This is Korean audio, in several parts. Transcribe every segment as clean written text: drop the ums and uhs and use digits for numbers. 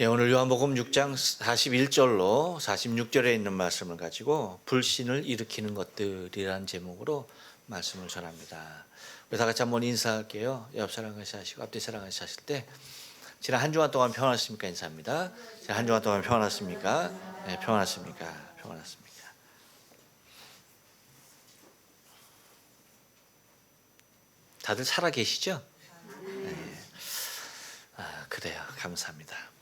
네, 오늘 요한복음 6장 41절로 46절에 있는 말씀을 가지고 불신을 일으키는 것들이라는 제목으로 말씀을 전합니다. 우리 다 같이 한번 인사할게요. 옆 사람 같이 하시고 앞뒤 사람 같이 하실 때 지난 한 주간 동안 평안하십니까? 인사합니다. 지난 한 주간 동안 평안하십니까? 네, 평안하십니까? 평안하십니까? 다들 살아 계시죠? 네. 그래요. 감사합니다.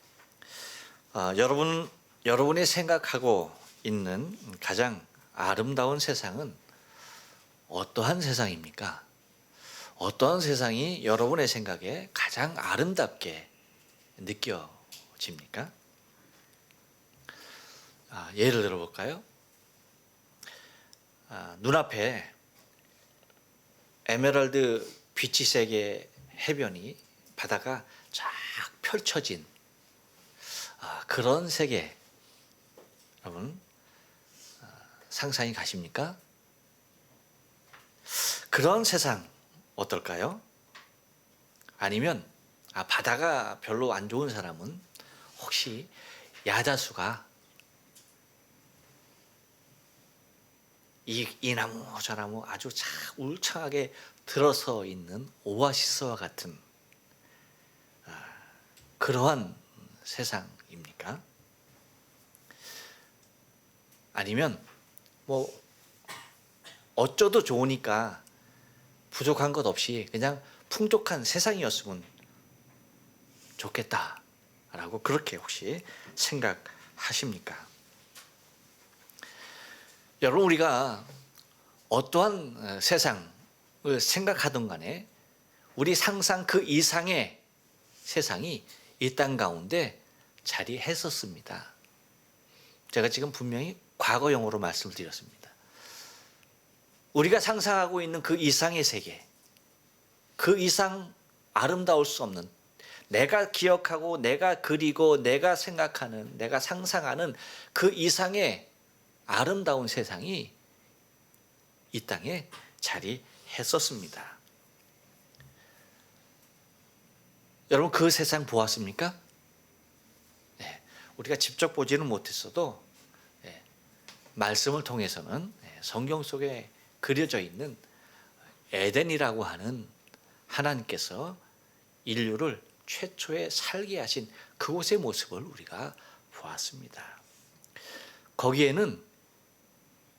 여러분이 생각하고 있는 가장 아름다운 세상은 어떠한 세상입니까? 어떠한 세상이 여러분의 생각에 가장 아름답게 느껴집니까? 예를 들어 볼까요? 눈앞에 에메랄드 빛이색의 해변이 바다가 쫙 펼쳐진 그런 세계, 여러분 상상이 가십니까? 그런 세상 어떨까요? 아니면 바다가 별로 안 좋은 사람은 혹시 야자수가 이 나무 저 나무 아주 울창하게 들어서 있는 오아시스와 같은 그러한 세상입니까? 아니면 어쩌도 좋으니까 부족한 것 없이 그냥 풍족한 세상이었으면 좋겠다라고 그렇게 혹시 생각하십니까? 여러분, 우리가 어떠한 세상을 생각하든 간에 우리 상상 그 이상의 세상이 이 땅 가운데 자리했었습니다. 제가 지금 분명히 과거형으로 말씀을 드렸습니다. 우리가 상상하고 있는 그 이상의 세계, 그 이상 아름다울 수 없는, 내가 기억하고 내가 그리고 내가 생각하는, 내가 상상하는 그 이상의 아름다운 세상이 이 땅에 자리했었습니다. 여러분, 그 세상 보았습니까? 네, 우리가 직접 보지는 못했어도 말씀을 통해서는 성경 속에 그려져 있는 에덴이라고 하는 하나님께서 인류를 최초에 살게 하신 그곳의 모습을 우리가 보았습니다. 거기에는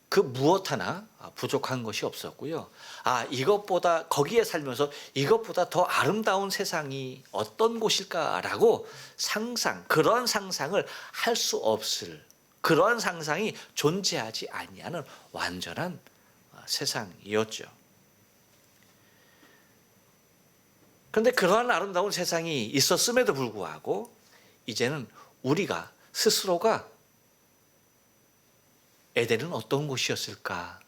그 무엇 하나 부족한 것이 없었고요. 이것보다, 거기에 살면서 이것보다 더 아름다운 세상이 어떤 곳일까라고 그런 상상을 할 수 없을, 그러한 상상이 존재하지 아니하는 완전한 세상이었죠. 그런데 그러한 아름다운 세상이 있었음에도 불구하고 이제는 우리가 스스로가 에덴은 어떤 곳이었을까?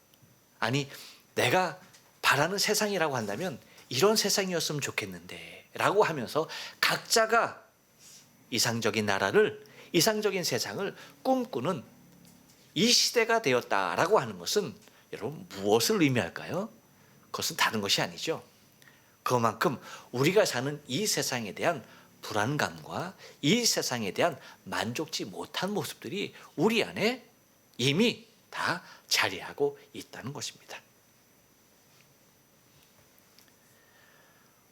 아니, 내가 바라는 세상이라고 한다면 이런 세상이었으면 좋겠는데 라고 하면서 각자가 이상적인 나라를, 이상적인 세상을 꿈꾸는 이 시대가 되었다라고 하는 것은 여러분 무엇을 의미할까요? 그것은 다른 것이 아니죠. 그만큼 우리가 사는 이 세상에 대한 불안감과 이 세상에 대한 만족지 못한 모습들이 우리 안에 이미 다 자리하고 있다는 것입니다.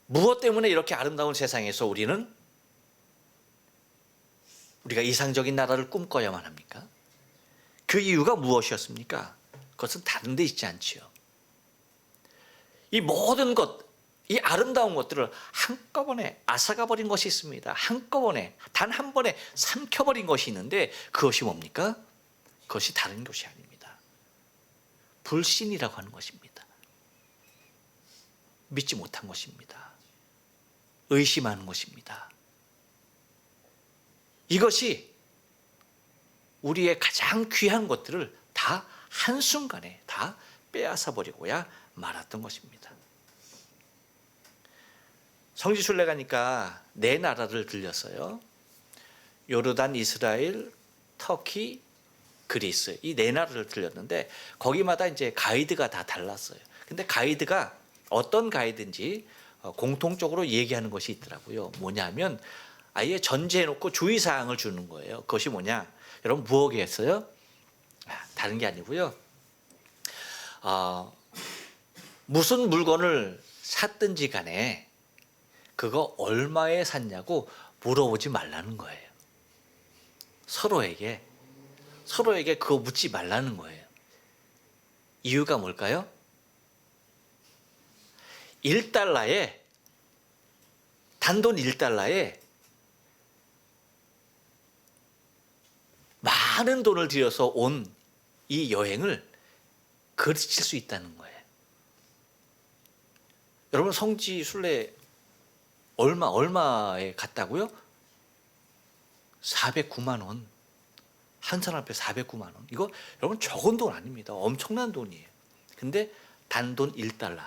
무엇 때문에 이렇게 아름다운 세상에서 우리가 이상적인 나라를 꿈꿔야만 합니까? 그 이유가 무엇이었습니까? 그것은 다른 데 있지 않지요. 이 모든 것, 이 아름다운 것들을 한꺼번에 앗아가 버린 것이 있습니다. 한꺼번에, 단 한 번에 삼켜버린 것이 있는데 그것이 뭡니까? 그것이 다른 것이 아닙니다. 불신이라고 하는 것입니다. 믿지 못한 것입니다. 의심하는 것입니다. 이것이 우리의 가장 귀한 것들을 다 한순간에 다 빼앗아 버리고야 말았던 것입니다. 성지순례 가니까 4나라를 들렸어요. 요르단, 이스라엘, 터키, 그리스, 이 4나라를 들렸는데 거기마다 이제 가이드가 다 달랐어요. 근데 가이드가 어떤 가이드인지 공통적으로 얘기하는 것이 있더라고요. 뭐냐면 아예 전제해놓고 주의사항을 주는 거예요. 그것이 뭐냐? 여러분 무엇이겠어요? 다른 게 아니고요. 무슨 물건을 샀든지 간에 그거 얼마에 샀냐고 물어보지 말라는 거예요. 서로에게 그거 묻지 말라는 거예요. 이유가 뭘까요? 1달러에 단돈 1달러에 많은 돈을 들여서 온 이 여행을 그르칠 수 있다는 거예요. 여러분 성지 순례 얼마에 갔다고요? 409만 원. 한 사람 앞에 409만 원. 이거 여러분 적은 돈 아닙니다. 엄청난 돈이에요. 근데 단돈 1달러.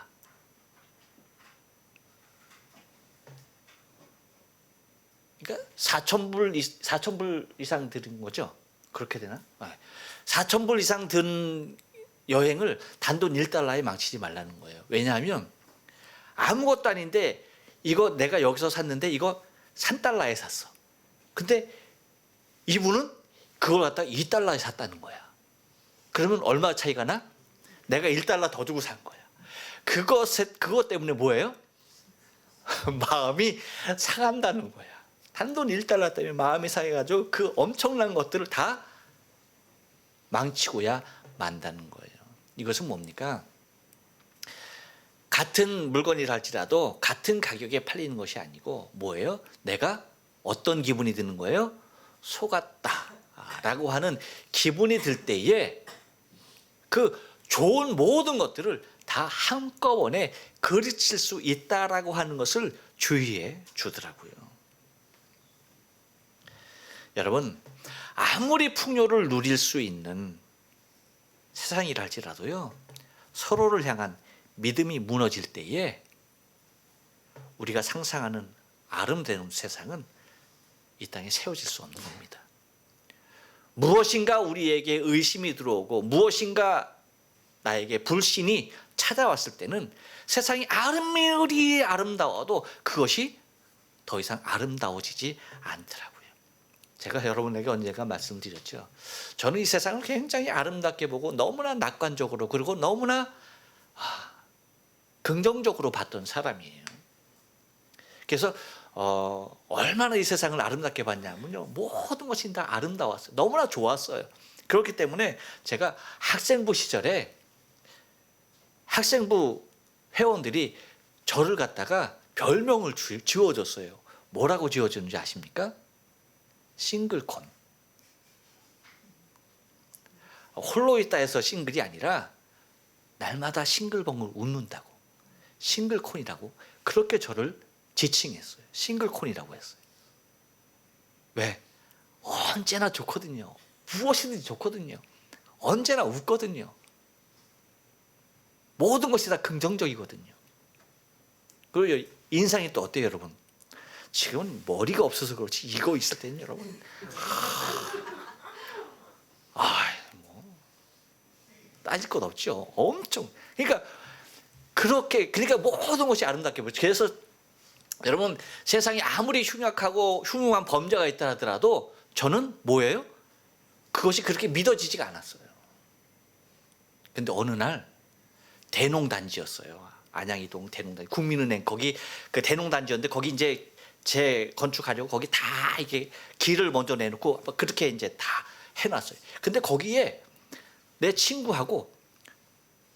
그러니까 4,000불 이상 들은 거죠? 그렇게 되나? 4,000불 이상 든 여행을 단돈 1달러에 망치지 말라는 거예요. 왜냐하면 아무것도 아닌데 이거 내가 여기서 샀는데 이거 3달러에 샀어. 근데 이분은 그걸 갖다가 2달러에 샀다는 거야. 그러면 얼마 차이가 나? 내가 1달러 더 주고 산 거야. 그것 때문에 뭐예요? 마음이 상한다는 거야. 단돈 1달러 때문에 마음이 상해가지고 그 엄청난 것들을 다 망치고야 만다는 거예요. 이것은 뭡니까? 같은 물건이라 할지라도 같은 가격에 팔리는 것이 아니고 뭐예요? 내가 어떤 기분이 드는 거예요? 속았다라고 하는 기분이 들 때에 그 좋은 모든 것들을 다 한꺼번에 그르칠 수 있다라고 하는 것을 주의해 주더라고요. 여러분 아무리 풍요를 누릴 수 있는 세상이라 할지라도요 서로를 향한 믿음이 무너질 때에 우리가 상상하는 아름다운 세상은 이 땅에 세워질 수 없는 겁니다. 무엇인가 우리에게 의심이 들어오고 무엇인가 나에게 불신이 찾아왔을 때는 세상이 아무리 아름다워도 그것이 더 이상 아름다워지지 않더라고요. 제가 여러분에게 언젠가 말씀드렸죠. 저는 이 세상을 굉장히 아름답게 보고 너무나 낙관적으로 그리고 너무나 긍정적으로 봤던 사람이에요. 그래서 얼마나 이 세상을 아름답게 봤냐면요. 모든 것이 다 아름다웠어요. 너무나 좋았어요. 그렇기 때문에 제가 학생부 시절에 학생부 회원들이 저를 갖다가 별명을 지어줬어요. 뭐라고 지어줬는지 아십니까? 싱글콘. 홀로 있다 해서 싱글이 아니라 날마다 싱글벙글 웃는다고 싱글콘이라고 그렇게 저를 지칭했어요. 싱글콘이라고 했어요. 왜? 언제나 좋거든요. 무엇이든지 좋거든요. 언제나 웃거든요. 모든 것이 다 긍정적이거든요. 그리고 인상이 또 어때요 여러분? 지금은 머리가 없어서 그렇지 이거 있을 때는 여러분 뭐 따질 것 없죠. 엄청 그러니까 모든 것이 아름답게 보여요. 그래서 여러분 세상이 아무리 흉악하고 흉흉한 범죄가 있다 하더라도 저는 뭐예요? 그것이 그렇게 믿어지지가 않았어요. 근데 어느 날 대농단지였어요. 안양이동 대농단지 국민은행 거기 그 대농단지였는데 거기 이제 재건축하려고 거기 다 이게 길을 먼저 내놓고 그렇게 이제 다 해놨어요. 근데 거기에 내 친구하고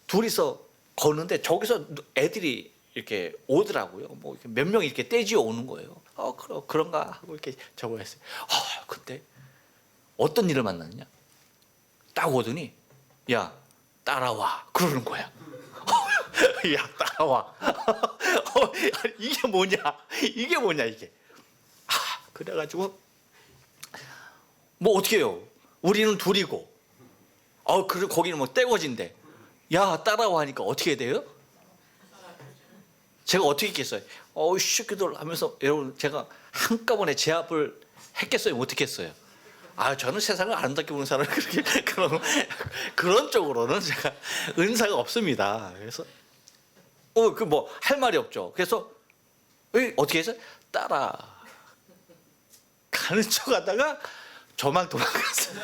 둘이서 걷는데 저기서 애들이 이렇게 오더라고요. 뭐 몇 명이 이렇게 떼지어 오는 거예요. 그런가 하고 이렇게 저거 했어요. 근데 어떤 일을 만났냐? 딱 오더니 야 따라와 그러는 거야. 야 따라와. 이게 뭐냐 이게. 그래가지고 뭐 어떻게 해요? 우리는 둘이고 그리고 거기는 뭐 떼거진데 야 따라와 하니까 어떻게 돼요? 제가 어떻게 했겠어요? 이 새끼들 하면서 여러분 제가 한꺼번에 제압을 했겠어요? 못 했겠어요? 저는 세상을 아름답게 보는 사람은 그렇게 그런 쪽으로는 제가 은사가 없습니다. 그래서 그 뭐 할 말이 없죠. 그래서 어떻게 해서 따라 가는 척 하다가 저만 도망갔어요.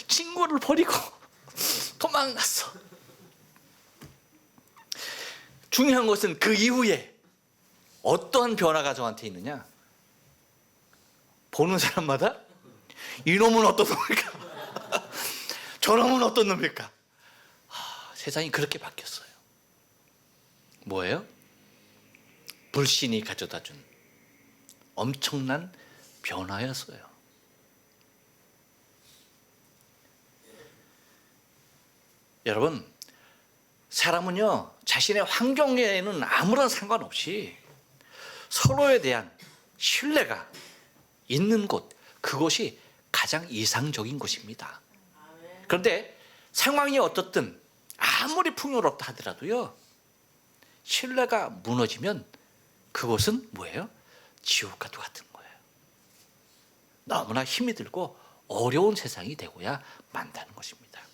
친구를 버리고 도망갔어. 중요한 것은 그 이후에 어떠한 변화가 저한테 있느냐? 보는 사람마다 이놈은 어떤 놈일까? 저놈은 어떤 놈일까? 세상이 그렇게 바뀌었어요. 뭐예요? 불신이 가져다준 엄청난 변화였어요. 여러분, 사람은요, 자신의 환경에는 아무런 상관없이 서로에 대한 신뢰가 있는 곳, 그것이 가장 이상적인 것입니다. 그런데 상황이 어떻든 아무리 풍요롭다 하더라도요, 신뢰가 무너지면 그것은 뭐예요? 지옥과 똑같은 거예요. 너무나 힘이 들고 어려운 세상이 되고야 만다는 것입니다.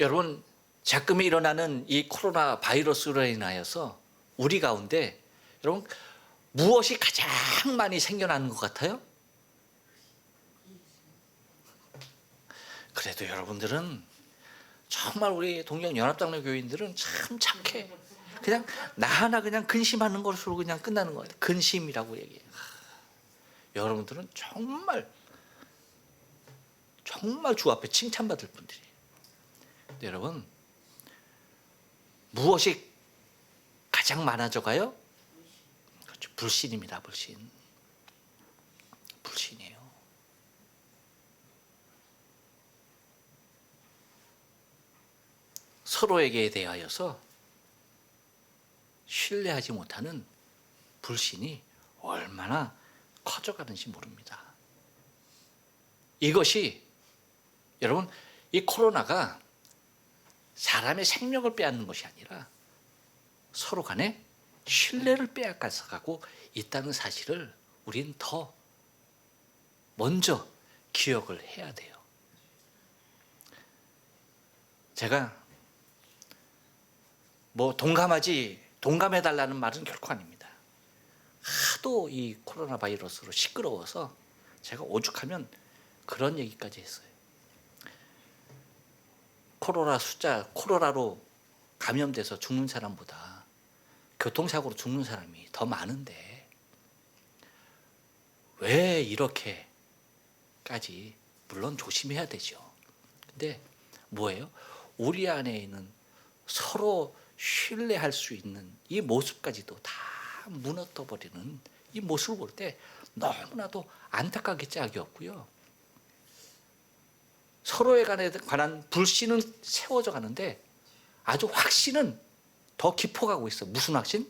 여러분, 자금이 일어나는 이 코로나 바이러스로 인하여서 우리 가운데 여러분 무엇이 가장 많이 생겨나는 것 같아요? 그래도 여러분들은 정말 우리 동경연합장로 교인들은 참 착해. 그냥 나 하나 그냥 근심하는 것으로 그냥 끝나는 거예요. 근심이라고 얘기해요. 여러분들은 정말 주 앞에 칭찬받을 분들이에요. 근데 여러분, 무엇이 가장 많아져 가요? 그렇죠. 불신입니다. 불신이에요. 서로에게 대하여서 신뢰하지 못하는 불신이 얼마나 커져가는지 모릅니다. 이것이 여러분, 이 코로나가 사람의 생명을 빼앗는 것이 아니라 서로 간에 신뢰를 빼앗아가고 있다는 사실을 우리는 더 먼저 기억을 해야 돼요. 제가 동감해달라는 말은 결코 아닙니다. 하도 이 코로나 바이러스로 시끄러워서 제가 오죽하면 그런 얘기까지 했어요. 코로나로 감염돼서 죽는 사람보다 교통사고로 죽는 사람이 더 많은데 왜 이렇게까지, 물론 조심해야 되죠. 근데 뭐예요? 우리 안에 있는 서로 신뢰할 수 있는 이 모습까지도 다 무너져 버리는 이 모습을 볼 때 너무나도 안타깝게 짝이 없고요. 서로에 관한 불신은 세워져 가는데 아주 확신은 더 깊어가고 있어. 무슨 확신?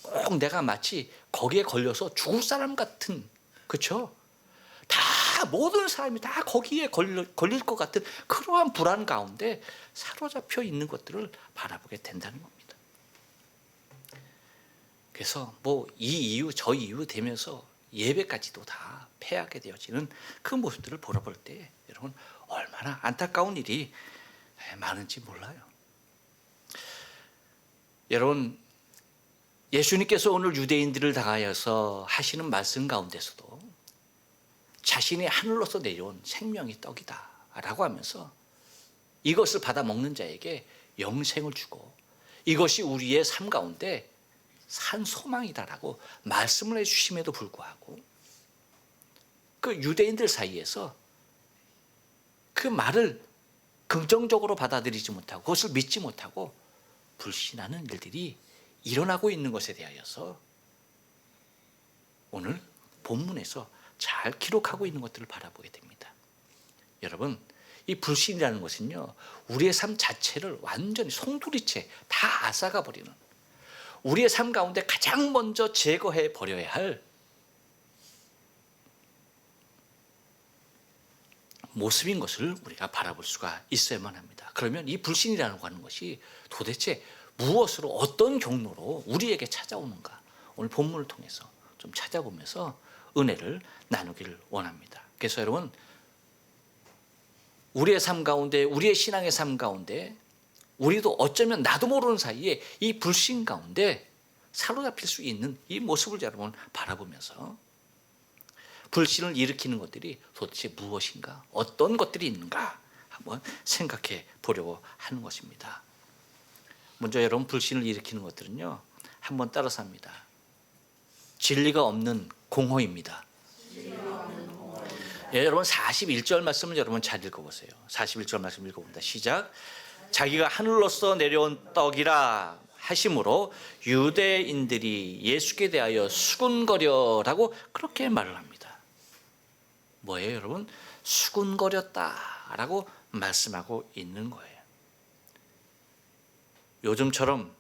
꼭 내가 마치 거기에 걸려서 죽을 사람 같은, 그렇죠? 다 모든 사람이 다 거기에 걸릴 것 같은 그러한 불안 가운데 사로잡혀 있는 것들을 바라보게 된다는 겁니다. 그래서 뭐 이 이유 저 이유 되면서 예배까지도 다 패하게 되어지는 그 모습들을 바라볼 때 여러분 얼마나 안타까운 일이 많은지 몰라요. 여러분, 예수님께서 오늘 유대인들을 당하여서 하시는 말씀 가운데서도 자신이 하늘로서 내려온 생명이 떡이다 라고 하면서 이것을 받아 먹는 자에게 영생을 주고 이것이 우리의 삶 가운데 산 소망이다라고 말씀을 해주심에도 불구하고 그 유대인들 사이에서 그 말을 긍정적으로 받아들이지 못하고 그것을 믿지 못하고 불신하는 일들이 일어나고 있는 것에 대하여서 오늘 본문에서 잘 기록하고 있는 것들을 바라보게 됩니다. 여러분, 이 불신이라는 것은요, 우리의 삶 자체를 완전히 송두리째 다 앗아가 버리는, 우리의 삶 가운데 가장 먼저 제거해 버려야 할 모습인 것을 우리가 바라볼 수가 있어야만 합니다. 그러면 이 불신이라는 거 하는 것이 도대체 무엇으로, 어떤 경로로 우리에게 찾아오는가, 오늘 본문을 통해서 좀 찾아보면서 은혜를 나누기를 원합니다. 그래서 여러분, 우리의 삶 가운데, 우리의 신앙의 삶 가운데 우리도 어쩌면 나도 모르는 사이에 이 불신 가운데 사로잡힐 수 있는 이 모습을 여러분 바라보면서 불신을 일으키는 것들이 도대체 무엇인가, 어떤 것들이 있는가 한번 생각해 보려고 하는 것입니다. 먼저 여러분 불신을 일으키는 것들은요, 한번 따라서 합니다. 진리가 없는 공허입니다. 예, 여러분 41절 말씀을 여러분 잘 읽어보세요. 41절 말씀 읽어봅니다. 시작. 자기가 하늘로서 내려온 떡이라 하심으로 유대인들이 예수께 대하여 수군거려라고 그렇게 말을 합니다. 뭐예요, 여러분? 수군거렸다라고 말씀하고 있는 거예요. 요즘처럼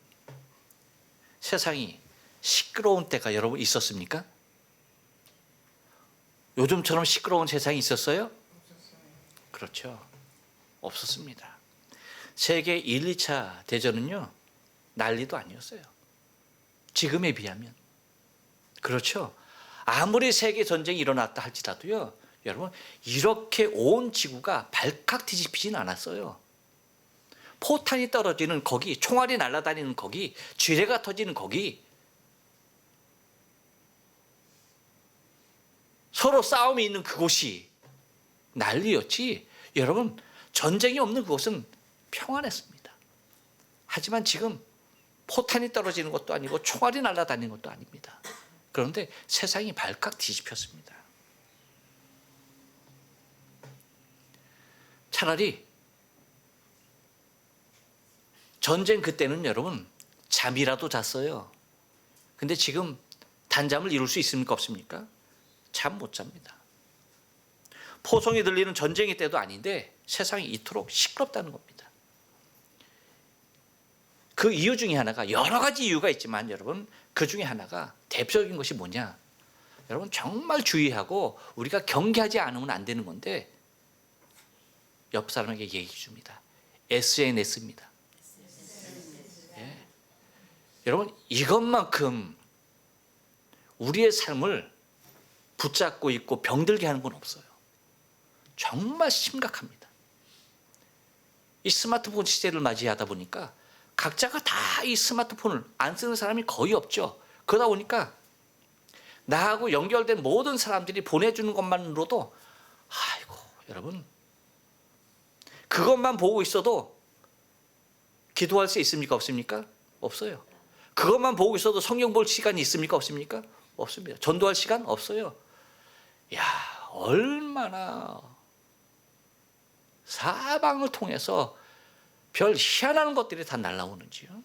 세상이 시끄러운 때가 여러분 있었습니까? 요즘처럼 시끄러운 세상이 있었어요? 그렇죠. 없었습니다. 세계 1, 2차 대전은요, 난리도 아니었어요. 지금에 비하면. 그렇죠. 아무리 세계 전쟁이 일어났다 할지라도요, 여러분, 이렇게 온 지구가 발칵 뒤집히진 않았어요. 포탄이 떨어지는 거기, 총알이 날아다니는 거기, 쥐레가 터지는 거기, 서로 싸움이 있는 그곳이 난리였지, 여러분, 전쟁이 없는 그곳은 평안했습니다. 하지만 지금 포탄이 떨어지는 것도 아니고 총알이 날아다니는 것도 아닙니다. 그런데 세상이 발칵 뒤집혔습니다. 차라리 전쟁 그때는 여러분 잠이라도 잤어요. 근데 지금 단잠을 이룰 수 있습니까, 없습니까? 잠 못 잡니다. 포성이 들리는 전쟁의 때도 아닌데 세상이 이토록 시끄럽다는 겁니다. 그 이유 중에 하나가, 여러 가지 이유가 있지만 여러분, 그 중에 하나가 대표적인 것이 뭐냐, 여러분 정말 주의하고 우리가 경계하지 않으면 안 되는 건데, 옆 사람에게 얘기해 줍니다. SNS입니다. 예. 여러분, 이것만큼 우리의 삶을 붙잡고 있고 병들게 하는 건 없어요. 정말 심각합니다. 이 스마트폰 시대를 맞이하다 보니까 각자가 다 이 스마트폰을 안 쓰는 사람이 거의 없죠. 그러다 보니까 나하고 연결된 모든 사람들이 보내주는 것만으로도, 아이고 여러분, 그것만 보고 있어도 기도할 수 있습니까, 없습니까? 없어요. 그것만 보고 있어도 성경 볼 시간이 있습니까, 없습니까? 없습니다. 전도할 시간 없어요. 야, 얼마나 사방을 통해서 별 희한한 것들이 다 날아오는지요.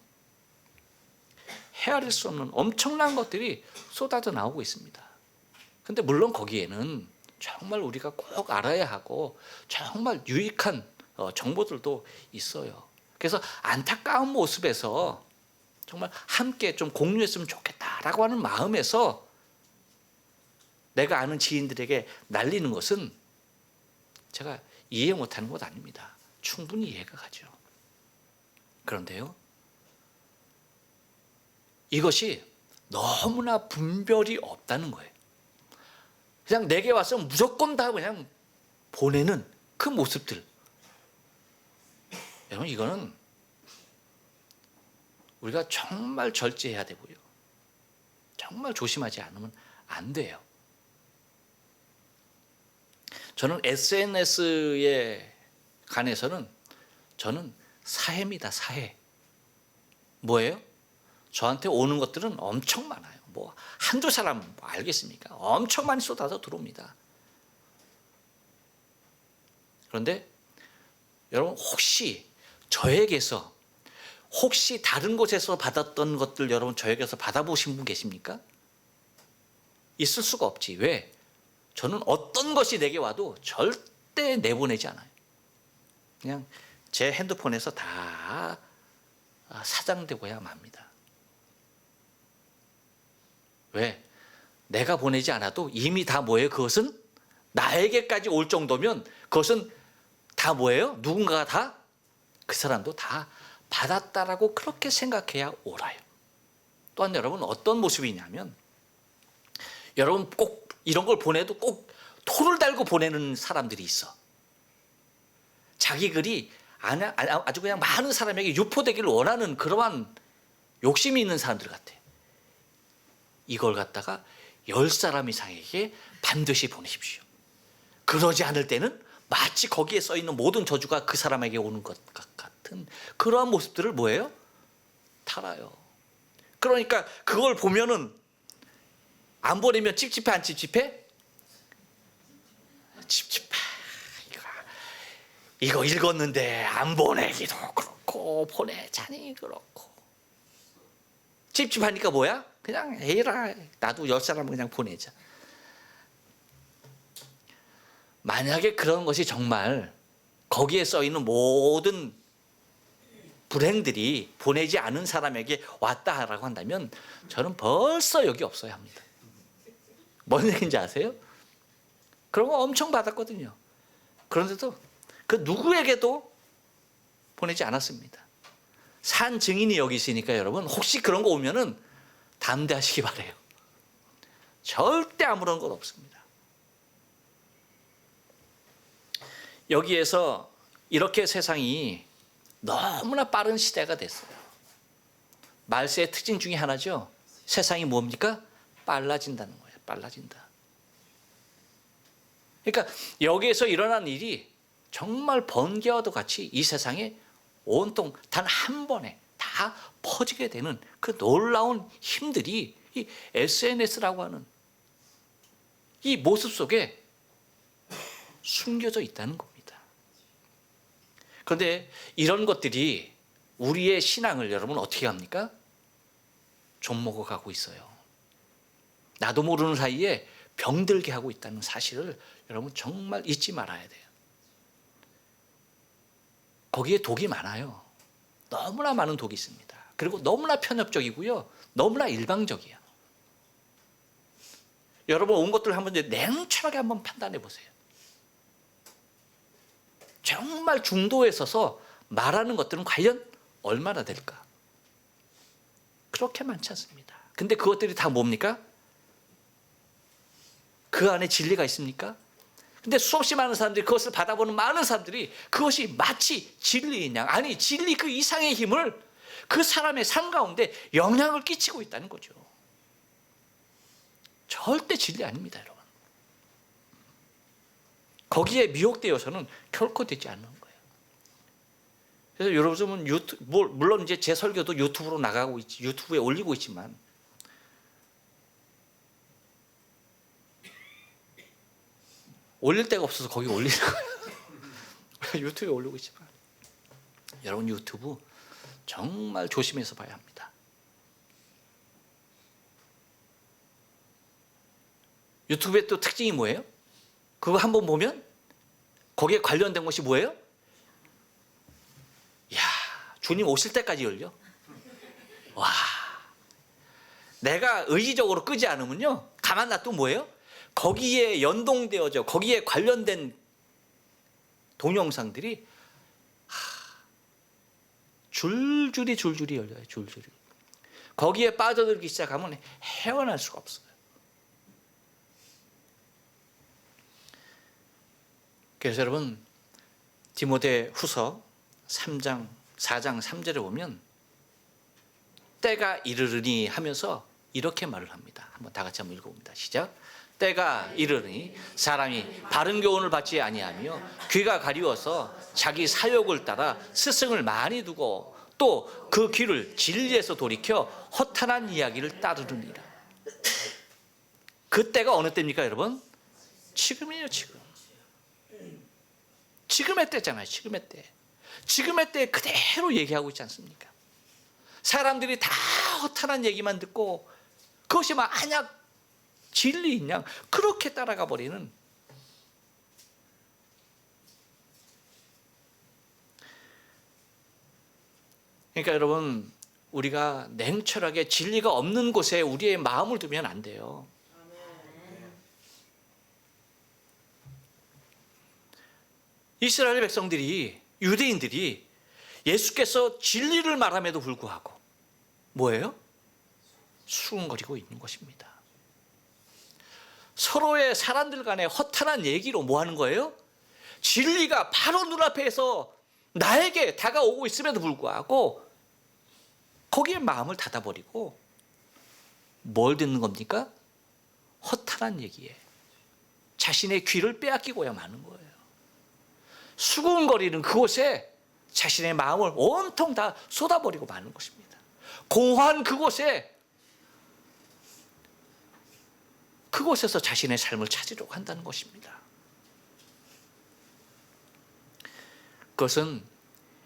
헤아릴 수 없는 엄청난 것들이 쏟아져 나오고 있습니다. 근데 물론 거기에는 정말 우리가 꼭 알아야 하고 정말 유익한 정보들도 있어요. 그래서 안타까운 모습에서 정말 함께 좀 공유했으면 좋겠다라고 하는 마음에서 내가 아는 지인들에게 날리는 것은 제가 이해 못하는 것 아닙니다. 충분히 이해가 가죠. 그런데요, 이것이 너무나 분별이 없다는 거예요. 그냥 내게 와서 무조건 다 그냥 보내는 그 모습들. 여러분, 이거는 우리가 정말 절제해야 되고요, 정말 조심하지 않으면 안 돼요. 저는 SNS에 관해서는 저는 사해입니다. 사해. 뭐예요? 저한테 오는 것들은 엄청 많아요. 뭐 한두 사람 알겠습니까? 엄청 많이 쏟아져 들어옵니다. 그런데 여러분, 혹시 저에게서, 혹시 다른 곳에서 받았던 것들 여러분 저에게서 받아보신 분 계십니까? 있을 수가 없지. 왜? 저는 어떤 것이 내게 와도 절대 내보내지 않아요. 그냥 제 핸드폰에서 다 사장되고야 맙니다. 왜? 내가 보내지 않아도 이미 다 뭐예요? 그것은 나에게까지 올 정도면 그것은 다 뭐예요? 누군가가 다, 그 사람도 다 받았다라고 그렇게 생각해야 옳아요. 또한 여러분, 어떤 모습이냐면, 여러분 꼭 이런 걸 보내도 꼭 토를 달고 보내는 사람들이 있어. 자기 글이 아주 그냥 많은 사람에게 유포되기를 원하는 그러한 욕심이 있는 사람들 같아. 이걸 갖다가 10사람 이상에게 반드시 보내십시오. 그러지 않을 때는 마치 거기에 써 있는 모든 저주가 그 사람에게 오는 것 같은 그러한 모습들을 뭐예요? 탈아요. 그러니까 그걸 보면은 안 보내면 찝찝해 안 찝찝해? 찝찝해. 이거 읽었는데 안 보내기도 그렇고 보내자니 그렇고 찝찝하니까 뭐야? 그냥 에이라 나도 10사람은 그냥 보내자. 만약에 그런 것이 정말 거기에 써 있는 모든 불행들이 보내지 않은 사람에게 왔다라고 한다면 저는 벌써 여기 없어야 합니다. 뭔 얘기인지 아세요? 그런 거 엄청 받았거든요. 그런데도 그 누구에게도 보내지 않았습니다. 산 증인이 여기 있으니까 여러분 혹시 그런 거 오면은 담대하시기 바래요. 절대 아무런 것 없습니다. 여기에서 이렇게 세상이 너무나 빠른 시대가 됐어요. 말세의 특징 중에 하나죠. 세상이 뭡니까? 빨라진다는 거예요. 빨라진다. 그러니까 여기에서 일어난 일이 정말 번개와도 같이 이 세상에 온통 단 한 번에 다 퍼지게 되는 그 놀라운 힘들이 이 SNS라고 하는 이 모습 속에 숨겨져 있다는 겁니다. 그런데 이런 것들이 우리의 신앙을 여러분 어떻게 합니까? 좀먹어 가고 있어요. 나도 모르는 사이에 병들게 하고 있다는 사실을 여러분 정말 잊지 말아야 돼요. 거기에 독이 많아요. 너무나 많은 독이 있습니다. 그리고 너무나 편협적이고요. 너무나 일방적이야. 여러분 온 것들 한번 냉철하게 한번 판단해 보세요. 정말 중도에 서서 말하는 것들은 과연 얼마나 될까? 그렇게 많지 않습니다. 근데 그것들이 다 뭡니까? 그 안에 진리가 있습니까? 근데 수없이 많은 사람들이 그것을 받아보는 많은 사람들이 그것이 마치 진리인 양, 아니 진리 그 이상의 힘을 그 사람의 삶 가운데 영향을 끼치고 있다는 거죠. 절대 진리 아닙니다, 여러분. 거기에 미혹되어서는 결코 되지 않는 거예요. 그래서 여러분은 물론 이제 제 설교도 유튜브로 나가고 있지, 유튜브에 올리고 있지만 올릴 데가 없어서 거기 올리는 거예요. 유튜브에 올리고 있지만 여러분 유튜브 정말 조심해서 봐야 합니다. 유튜브의 또 특징이 뭐예요? 그거 한번 보면 거기에 관련된 것이 뭐예요? 이야, 주님 오실 때까지 열려. 와, 내가 의지적으로 끄지 않으면요 가만 놔두면 뭐예요? 거기에 연동되어져 거기에 관련된 동영상들이 줄줄이 열려요. 줄줄이. 거기에 빠져들기 시작하면 헤어날 수가 없어요. 그래서 여러분 디모데 후서 3장 4장 3절에 보면 때가 이르르니 하면서 이렇게 말을 합니다. 한번 다 같이 한번 읽어봅니다. 시작. 때가 이르니 사람이 바른 교훈을 받지 아니하며 귀가 가리워서 자기 사욕을 따라 스승을 많이 두고 또 그 귀를 진리에서 돌이켜 허탄한 이야기를 따르느니라. 그 때가 어느 때입니까, 여러분? 지금이에요, 지금. 지금의 때잖아요, 지금의 때. 지금의 때 그대로 얘기하고 있지 않습니까? 사람들이 다 허탄한 얘기만 듣고 그것이 만약 진리인 양 그렇게 따라가 버리는. 그러니까 여러분 우리가 냉철하게 진리가 없는 곳에 우리의 마음을 두면 안 돼요. 이스라엘 백성들이 유대인들이 예수께서 진리를 말함에도 불구하고 뭐예요? 수군거리고 있는 것입니다. 서로의 사람들 간의 허탄한 얘기로 뭐 하는 거예요? 진리가 바로 눈앞에서 나에게 다가오고 있음에도 불구하고 거기에 마음을 닫아버리고 뭘 듣는 겁니까? 허탄한 얘기에 자신의 귀를 빼앗기고야 마는 거예요. 수군거리는 그곳에 자신의 마음을 온통 다 쏟아버리고 마는 것입니다. 공허한 그곳에서 자신의 삶을 찾으려고 한다는 것입니다. 그것은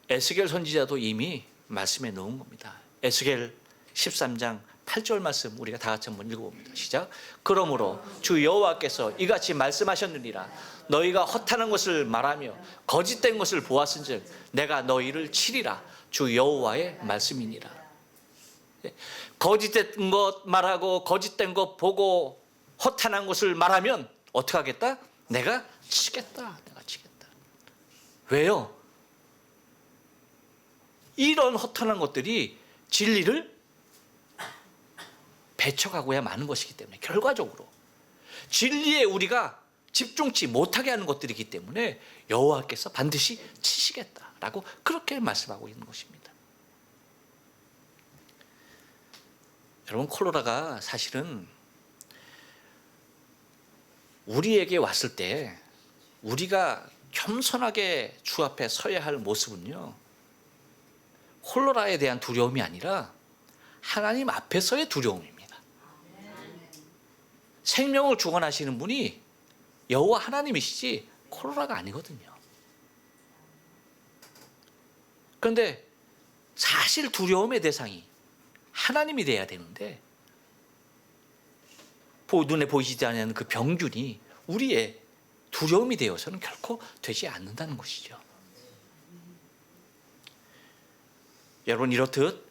에스겔 선지자도 이미 말씀해 놓은 겁니다. 에스겔 13장 8절 말씀 우리가 다 같이 한번 읽어봅니다. 시작. 그러므로 주 여호와께서 이같이 말씀하셨느니라. 너희가 허탄한 것을 말하며 거짓된 것을 보았은즉 내가 너희를 치리라. 주 여호와의 말씀이니라. 거짓된 것 말하고 거짓된 것 보고 허탄한 것을 말하면 어떻게 하겠다? 내가 치겠다. 내가 치겠다. 왜요? 이런 허탄한 것들이 진리를 배척하고야 마는 것이기 때문에 결과적으로 진리에 우리가 집중치 못하게 하는 것들이기 때문에 여호와께서 반드시 치시겠다라고 그렇게 말씀하고 있는 것입니다. 여러분, 콜레라가 사실은 우리에게 왔을 때 우리가 겸손하게 주 앞에 서야 할 모습은요, 콜레라에 대한 두려움이 아니라 하나님 앞에서의 두려움입니다. 생명을 주관하시는 분이 여호와 하나님이시지 콜레라가 아니거든요. 그런데 사실 두려움의 대상이 하나님이 돼야 되는데 눈에 보이지 않는 그 병균이 우리의 두려움이 되어서는 결코 되지 않는다는 것이죠. 여러분, 이렇듯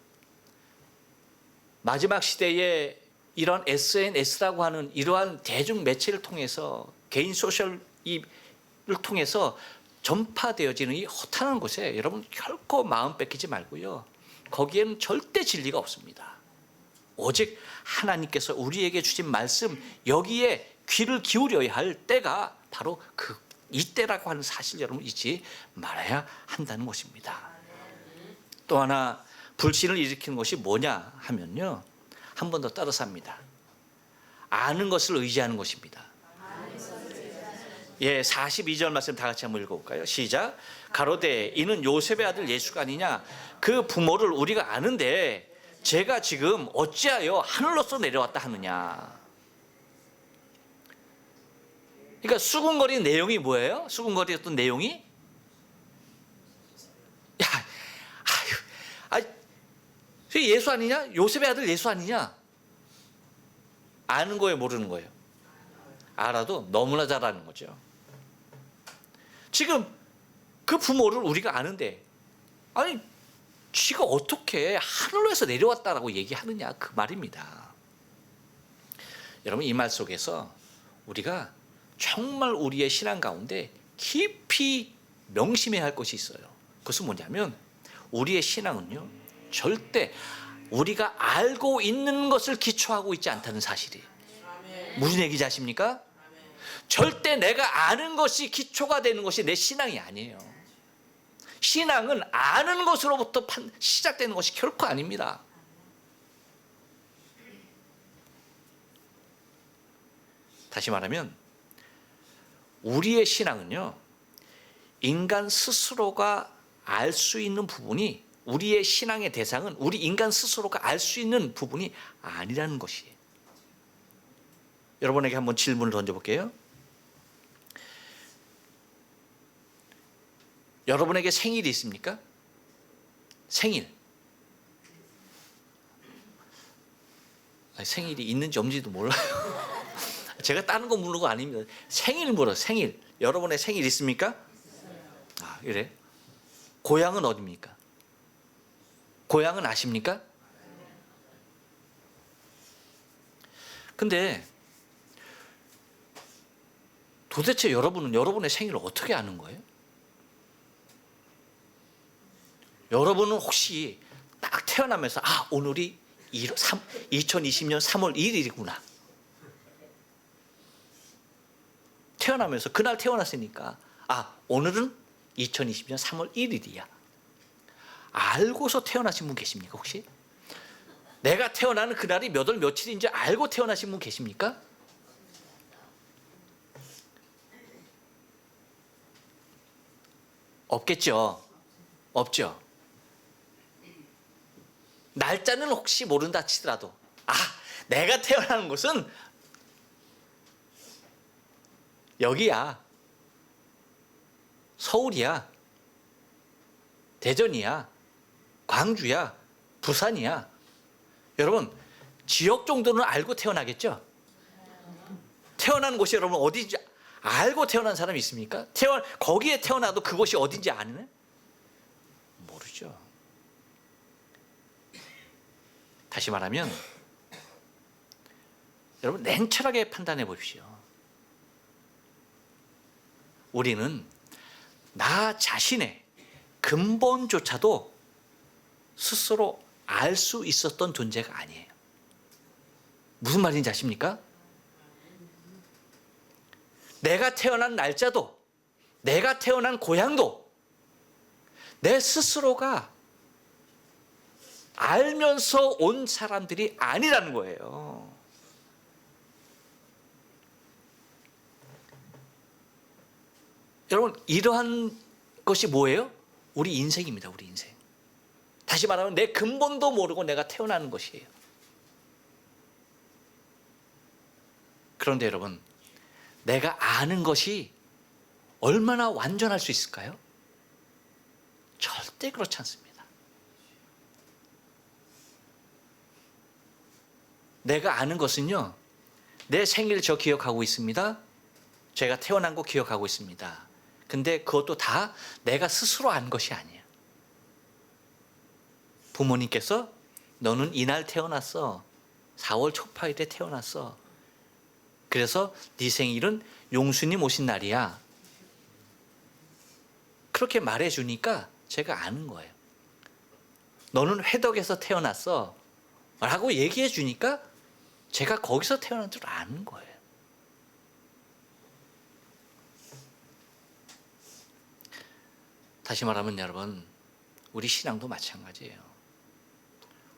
마지막 시대에 이런 SNS라고 하는 이러한 대중 매체를 통해서 개인 소셜을 통해서 전파되어지는 이 허탄한 곳에 여러분 결코 마음 뺏기지 말고요. 거기에는 절대 진리가 없습니다. 오직 하나님께서 우리에게 주신 말씀, 여기에 귀를 기울여야 할 때가 바로 이때라고 하는 사실 여러분 잊지 말아야 한다는 것입니다. 또 하나 불신을 일으키는 것이 뭐냐 하면요, 한 번 더 따라서 합니다. 아는 것을 의지하는 것입니다. 42절 말씀 다 같이 한번 읽어볼까요? 시작. 가로되 이는 요셉의 아들 예수가 아니냐? 그 부모를 우리가 아는데 제가 지금 어찌하여 하늘로서 내려왔다 하느냐? 그러니까 수군거리는 내용이 뭐예요? 수군거리였던 내용이 예수 아니냐? 요셉의 아들 예수 아니냐? 아는 거예요, 모르는 거예요? 알아도 너무나 잘 아는 거죠. 지금 그 부모를 우리가 아는데, 아니 쥐가 어떻게 하늘로에서 내려왔다라고 얘기하느냐, 그 말입니다. 여러분, 이 말 속에서 우리가 정말 우리의 신앙 가운데 깊이 명심해야 할 것이 있어요. 그것은 뭐냐면 우리의 신앙은요, 절대 우리가 알고 있는 것을 기초하고 있지 않다는 사실이에요. 무슨 얘기인지 아십니까? 절대 내가 아는 것이 기초가 되는 것이 내 신앙이 아니에요. 신앙은 아는 것으로부터 시작되는 것이 결코 아닙니다. 다시 말하면 우리의 신앙은요, 인간 스스로가 알 수 있는 부분이, 우리의 신앙의 대상은 우리 인간 스스로가 알 수 있는 부분이 아니라는 것이에요. 여러분에게 한번 질문을 던져볼게요. 여러분에게 생일이 있습니까? 생일. 생일이 있는지 없는지도 몰라요. 제가 다른 거 묻는 거 아닙니다. 생일 물어요. 생일. 여러분의 생일 있습니까? 아, 그래? 고향은 어디입니까? 고향은 아십니까? 근데 도대체 여러분은 여러분의 생일을 어떻게 아는 거예요? 여러분은 혹시 딱 태어나면서 오늘이 2020년 3월 1일이구나. 태어나면서 그날 태어났으니까 오늘은 2020년 3월 1일이야. 알고서 태어나신 분 계십니까 혹시? 내가 태어나는 그날이 몇 월 며칠인지 알고 태어나신 분 계십니까? 없겠죠. 없죠. 날짜는 혹시 모른다 치더라도 내가 태어나는 곳은 여기야. 서울이야. 대전이야. 광주야. 부산이야. 여러분 지역 정도는 알고 태어나겠죠? 태어난 곳이 여러분 어디인지 알고 태어난 사람이 있습니까? 거기에 태어나도 그곳이 어딘지 아는? 모르죠. 다시 말하면 여러분 냉철하게 판단해 보십시오. 우리는 나 자신의 근본조차도 스스로 알 수 있었던 존재가 아니에요. 무슨 말인지 아십니까? 내가 태어난 날짜도, 내가 태어난 고향도 내 스스로가 알면서 온 사람들이 아니라는 거예요. 여러분 이러한 것이 뭐예요? 우리 인생입니다. 우리 인생. 다시 말하면 내 근본도 모르고 내가 태어나는 것이에요. 그런데 여러분 내가 아는 것이 얼마나 완전할 수 있을까요? 절대 그렇지 않습니다. 내가 아는 것은요, 내 생일 저 기억하고 있습니다. 제가 태어난 거 기억하고 있습니다. 근데 그것도 다 내가 스스로 안 것이 아니에요. 부모님께서 너는 이날 태어났어. 4월 초파일에 태어났어. 그래서 네 생일은 용수님 오신 날이야. 그렇게 말해주니까 제가 아는 거예요. 너는 회덕에서 태어났어 라고 얘기해 주니까 제가 거기서 태어난 줄 아는 거예요. 다시 말하면 여러분 우리 신앙도 마찬가지예요.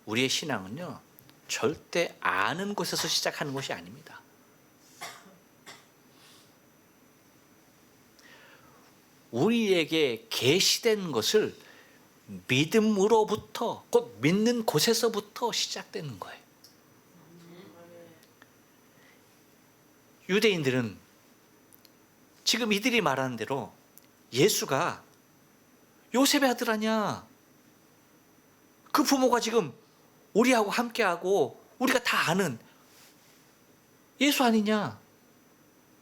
우리의 신앙은요 절대 아는 곳에서 시작하는 것이 아닙니다. 우리에게 계시된 것을 믿음으로부터, 곧 믿는 곳에서부터 시작되는 거예요. 유대인들은 지금 이들이 말하는 대로 예수가 요셉의 아들 아니야. 그 부모가 지금 우리하고 함께하고 우리가 다 아는 예수 아니냐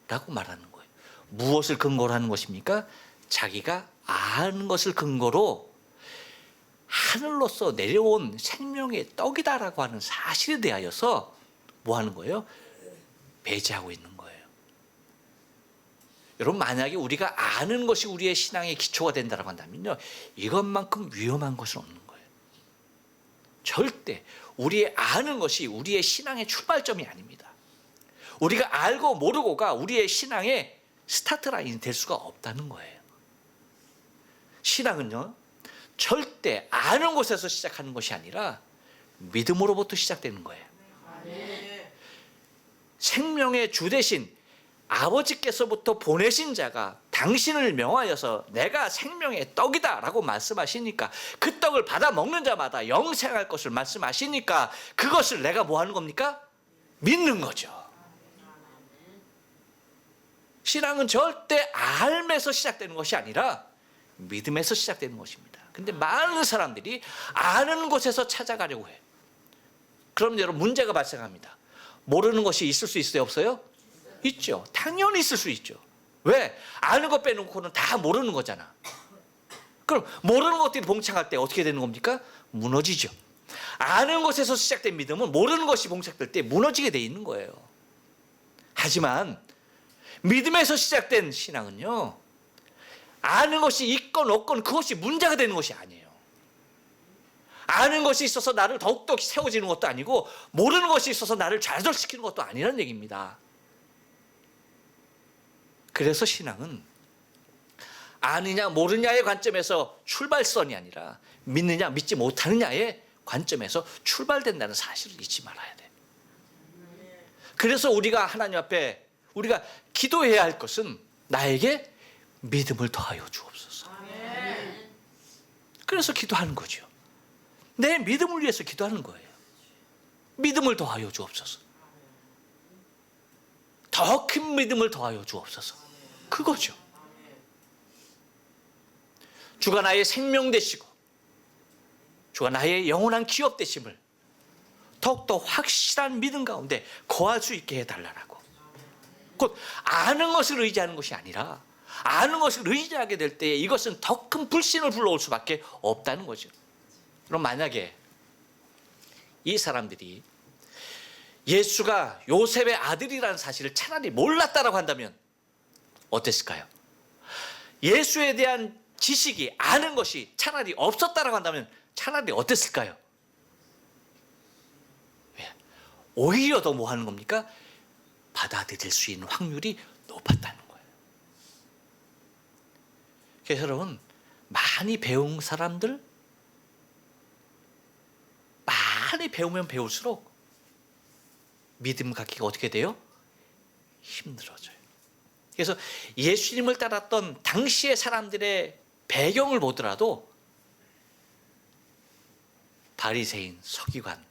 라고 말하는 거예요. 무엇을 근거로 하는 것입니까? 자기가 아는 것을 근거로 하늘로서 내려온 생명의 떡이다라고 하는 사실에 대하여서 뭐 하는 거예요? 배제하고 있는 거예요. 여러분 만약에 우리가 아는 것이 우리의 신앙의 기초가 된다고 한다면요, 이것만큼 위험한 것은 없는 거예요. 절대 우리의 아는 것이 우리의 신앙의 출발점이 아닙니다. 우리가 알고 모르고가 우리의 신앙의 스타트 라인이 될 수가 없다는 거예요. 신앙은요 절대 아는 곳에서 시작하는 것이 아니라 믿음으로부터 시작되는 거예요. 생명의 주 대신 아버지께서부터 보내신 자가 당신을 명하여서 내가 생명의 떡이다 라고 말씀하시니까 그 떡을 받아 먹는 자마다 영생할 것을 말씀하시니까 그것을 내가 뭐 하는 겁니까? 믿는 거죠. 신앙은 절대 알면서 시작되는 것이 아니라 믿음에서 시작되는 것입니다. 근데 많은 사람들이 아는 곳에서 찾아가려고 해요. 그럼 여러분 문제가 발생합니다. 모르는 것이 있을 수 있어요? 없어요? 있죠. 당연히 있을 수 있죠. 왜? 아는 것 빼놓고는 다 모르는 거잖아. 그럼 모르는 것들이 봉착할 때 어떻게 되는 겁니까? 무너지죠. 아는 것에서 시작된 믿음은 모르는 것이 봉착될 때 무너지게 돼 있는 거예요. 하지만 믿음에서 시작된 신앙은요, 아는 것이 있건 없건 그것이 문제가 되는 것이 아니에요. 아는 것이 있어서 나를 더욱더 세워지는 것도 아니고 모르는 것이 있어서 나를 좌절시키는 것도 아니라는 얘기입니다. 그래서 신앙은 아느냐 모르냐의 관점에서 출발선이 아니라 믿느냐 믿지 못하느냐의 관점에서 출발된다는 사실을 잊지 말아야 돼. 그래서 우리가 하나님 앞에 우리가 기도해야 할 것은 나에게 믿음을 더하여 주옵소서. 그래서 기도하는 거죠. 내 믿음을 위해서 기도하는 거예요. 믿음을 더하여 주옵소서. 더 큰 믿음을 더하여 주옵소서. 그거죠. 주가 나의 생명 되시고 주가 나의 영원한 기업 되심을 더욱더 확실한 믿음 가운데 거할 수 있게 해달라고. 곧 아는 것을 의지하는 것이 아니라 아는 것을 의지하게 될 때에 이것은 더 큰 불신을 불러올 수밖에 없다는 거죠. 그럼 만약에 이 사람들이 예수가 요셉의 아들이라는 사실을 차라리 몰랐다라고 한다면 어땠을까요? 예수에 대한 지식이 아는 것이 차라리 없었다라고 한다면 차라리 어땠을까요? 오히려 더 뭐 하는 겁니까? 받아들일 수 있는 확률이 높았다는 거예요. 그래서 여러분, 많이 배운 사람들, 많이 배우면 배울수록 믿음 갖기가 어떻게 돼요? 힘들어져요. 그래서 예수님을 따랐던 당시의 사람들의 배경을 보더라도 바리새인, 서기관,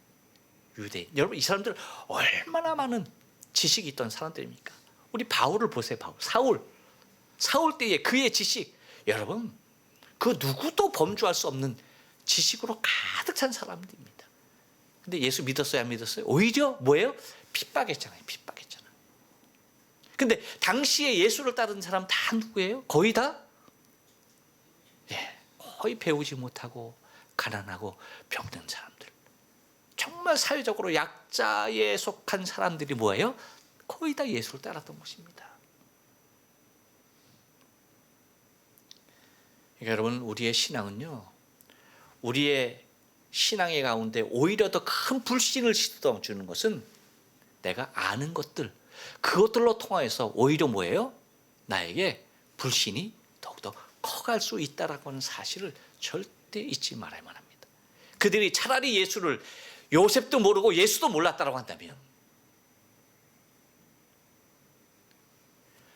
유대인, 여러분 이 사람들 얼마나 많은 지식이 있던 사람들입니까? 우리 바울을 보세요. 사울 때의 그의 지식, 여러분 그 누구도 범주할 수 없는 지식으로 가득 찬 사람들입니다. 근데 예수 믿었어요, 안 믿었어요? 오히려 뭐예요? 핍박했잖아요. 근데 당시에 예수를 따르는 사람 다 누구예요? 거의 다 거의 배우지 못하고 가난하고 병든 사람들, 정말 사회적으로 약자에 속한 사람들이 뭐예요? 거의 다 예수를 따랐던 것입니다. 그러니까 여러분, 우리의 신앙은요, 우리의 신앙의 가운데 오히려 더 큰 불신을 씻어주는 것은 내가 아는 것들, 그것들로 통하여서 오히려 뭐예요? 나에게 불신이 더욱더 커갈 수 있다라고 하는 사실을 절대 잊지 말아야만 합니다. 그들이 차라리 예수를 요셉도 모르고 예수도 몰랐다라고 한다면,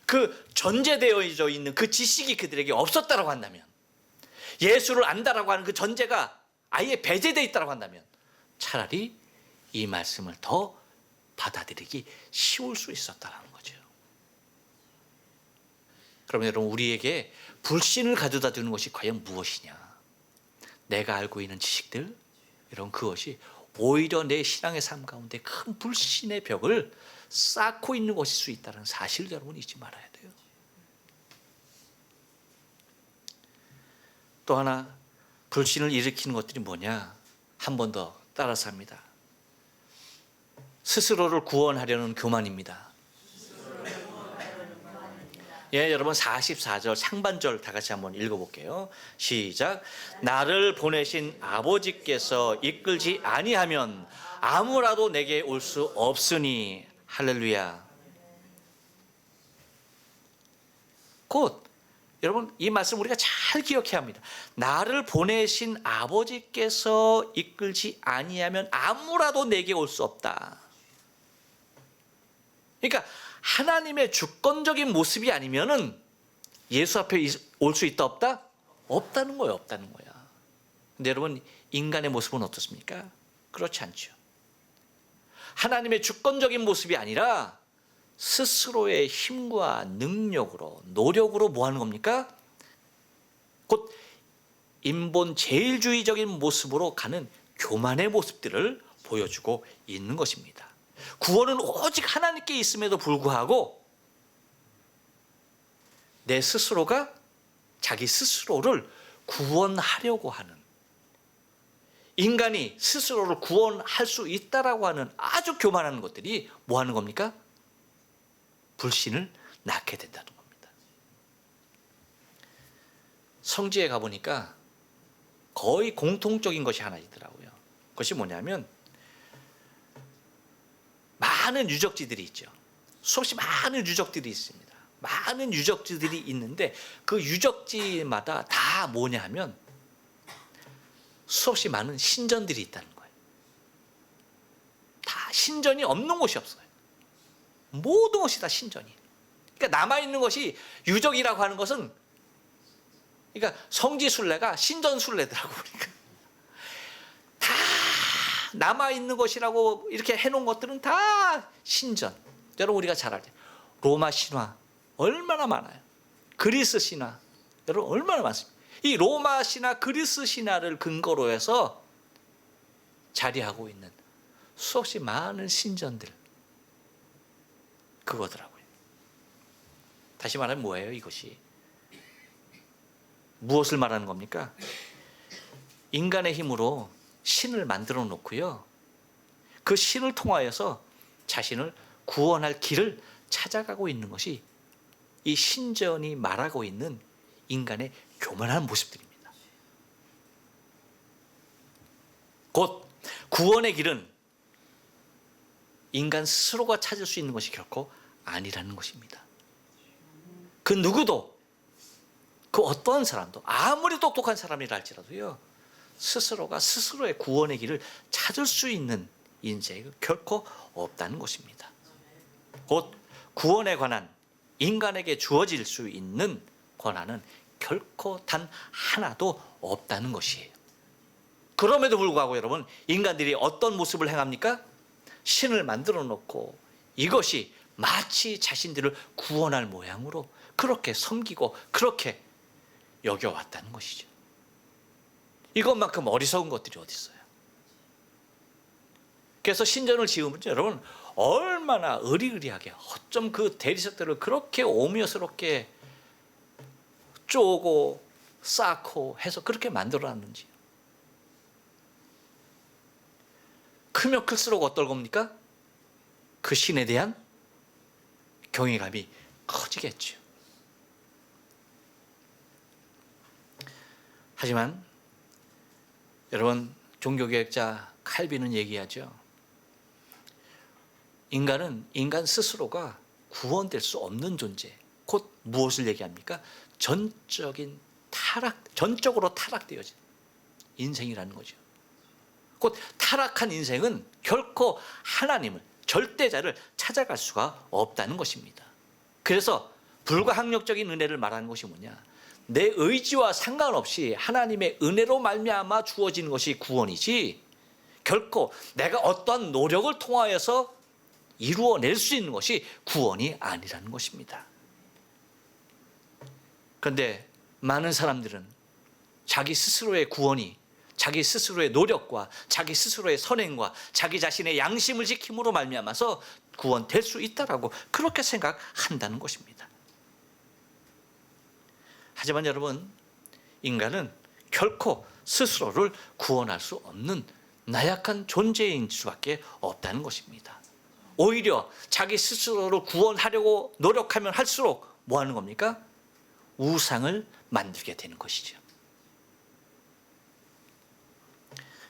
그 전제되어져 있는 그 지식이 그들에게 없었다라고 한다면, 예수를 안다라고 하는 그 전제가 아예 배제되어 있다라고 한다면 차라리 이 말씀을 더 받아들이기 쉬울 수 있었다는 거죠. 그러면 여러분, 우리에게 불신을 가져다 주는 것이 과연 무엇이냐? 내가 알고 있는 지식들, 여러분 그것이 오히려 내 신앙의 삶 가운데 큰 불신의 벽을 쌓고 있는 것일 수 있다는 사실을 여러분 잊지 말아야 돼요. 또 하나 불신을 일으키는 것들이 뭐냐? 한 번 더 따라서 합니다. 스스로를 구원하려는 교만입니다. 여러분 44절 상반절 다 같이 한번 읽어볼게요. 시작. 나를 보내신 아버지께서 이끌지 아니하면 아무라도 내게 올 수 없으니. 할렐루야. 곧 여러분 이 말씀 우리가 잘 기억해야 합니다. 나를 보내신 아버지께서 이끌지 아니하면 아무라도 내게 올 수 없다. 그러니까 하나님의 주권적인 모습이 아니면은 예수 앞에 올 수 있다 없다? 없다는 거예요. 근데 여러분 인간의 모습은 어떻습니까? 그렇지 않죠. 하나님의 주권적인 모습이 아니라 스스로의 힘과 능력으로, 노력으로 뭐 하는 겁니까? 곧 인본 제일주의적인 모습으로 가는 교만의 모습들을 보여주고 있는 것입니다. 구원은 오직 하나님께 있음에도 불구하고 내 스스로가 자기 스스로를 구원하려고 하는, 인간이 스스로를 구원할 수 있다라고 하는 아주 교만한 것들이 뭐 하는 겁니까? 불신을 낳게 된다는 겁니다. 성지에 가보니까 거의 공통적인 것이 하나 있더라고요. 그것이 뭐냐면 많은 유적지들이 있죠. 수없이 많은 유적들이 있습니다. 많은 유적지들이 있는데 그 유적지마다 다 뭐냐 하면 수없이 많은 신전들이 있다는 거예요. 다 신전이 없는 곳이 없어요. 모든 것이 다 신전이. 그러니까 남아있는 것이 유적이라고 하는 것은, 그러니까 성지순례가 신전순례더라고. 그러니까 다 남아있는 것이라고 이렇게 해놓은 것들은 다 신전. 여러분 우리가 잘 알죠. 로마 신화 얼마나 많아요. 그리스 신화 여러분 얼마나 많습니까. 이 로마 신화, 그리스 신화를 근거로 해서 자리하고 있는 수없이 많은 신전들, 그거더라고요. 다시 말하면 뭐예요 이것이? 무엇을 말하는 겁니까? 인간의 힘으로 신을 만들어 놓고요, 그 신을 통하여서 자신을 구원할 길을 찾아가고 있는 것이 이 신전이 말하고 있는 인간의 교만한 모습들입니다. 곧 구원의 길은 인간 스스로가 찾을 수 있는 것이 결코 아니라는 것입니다. 그 누구도, 그 어떤 사람도, 아무리 똑똑한 사람이라 할지라도요, 스스로가 스스로의 구원의 길을 찾을 수 있는 인생이 결코 없다는 것입니다. 곧 구원에 관한 인간에게 주어질 수 있는 권한은 결코 단 하나도 없다는 것이에요. 그럼에도 불구하고 여러분, 인간들이 어떤 모습을 행합니까? 신을 만들어 놓고 이것이 마치 자신들을 구원할 모양으로 그렇게 섬기고 그렇게 여겨왔다는 것이죠. 이것만큼 어리석은 것들이 어디 있어요? 그래서 신전을 지으면 여러분 얼마나 의리의리하게, 어쩜 그 대리석들을 그렇게 오묘스럽게 쪼고 쌓고 해서 그렇게 만들어놨는지. 크면 클수록 어떨 겁니까? 그 신에 대한 경외감이 커지겠죠. 하지만 여러분, 종교개혁자 칼빈은 얘기하죠. 인간은 인간 스스로가 구원될 수 없는 존재. 곧 무엇을 얘기합니까? 전적으로 타락되어진 인생이라는 거죠. 곧 타락한 인생은 결코 하나님을, 절대자를 찾아갈 수가 없다는 것입니다. 그래서 불가항력적인 은혜를 말하는 것이 뭐냐? 내 의지와 상관없이 하나님의 은혜로 말미암아 주어지는 것이 구원이지, 결코 내가 어떠한 노력을 통하여서 이루어낼 수 있는 것이 구원이 아니라는 것입니다. 그런데 많은 사람들은 자기 스스로의 구원이 자기 스스로의 노력과 자기 스스로의 선행과 자기 자신의 양심을 지킴으로 말미암아서 구원될 수 있다라고 그렇게 생각한다는 것입니다. 하지만 여러분, 인간은 결코 스스로를 구원할 수 없는 나약한 존재인 수밖에 없다는 것입니다. 오히려 자기 스스로를 구원하려고 노력하면 할수록 뭐 하는 겁니까? 우상을 만들게 되는 것이죠.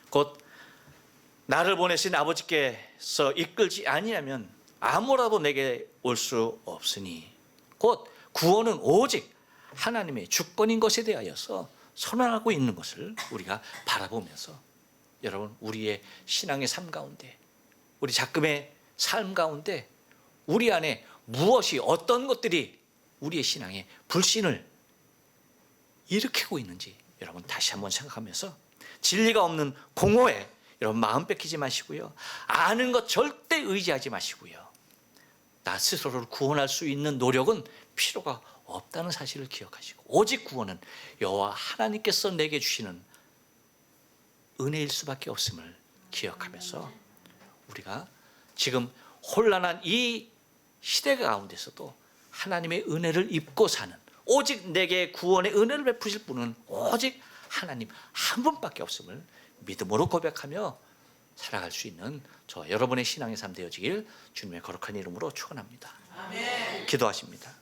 곧 나를 보내신 아버지께서 이끌지 아니하면 아무라도 내게 올 수 없으니, 곧 구원은 오직 하나님의 주권인 것에 대하여서 선언하고 있는 것을 우리가 바라보면서, 여러분 우리의 신앙의 삶 가운데, 우리 작금의 삶 가운데 우리 안에 무엇이, 어떤 것들이 우리의 신앙에 불신을 일으키고 있는지 여러분 다시 한번 생각하면서, 진리가 없는 공허에 여러분 마음 뺏기지 마시고요, 아는 것 절대 의지하지 마시고요, 나 스스로를 구원할 수 있는 노력은 필요가 없다는 사실을 기억하시고, 오직 구원은 여호와 하나님께서 내게 주시는 은혜일 수밖에 없음을 기억하면서, 우리가 지금 혼란한 이 시대 가운데서도 하나님의 은혜를 입고 사는, 오직 내게 구원의 은혜를 베푸실 분은 오직 하나님 한 분밖에 없음을 믿음으로 고백하며 살아갈 수 있는 저 여러분의 신앙의 삶 되어지길 주님의 거룩한 이름으로 축원합니다. 아멘. 기도하십니다.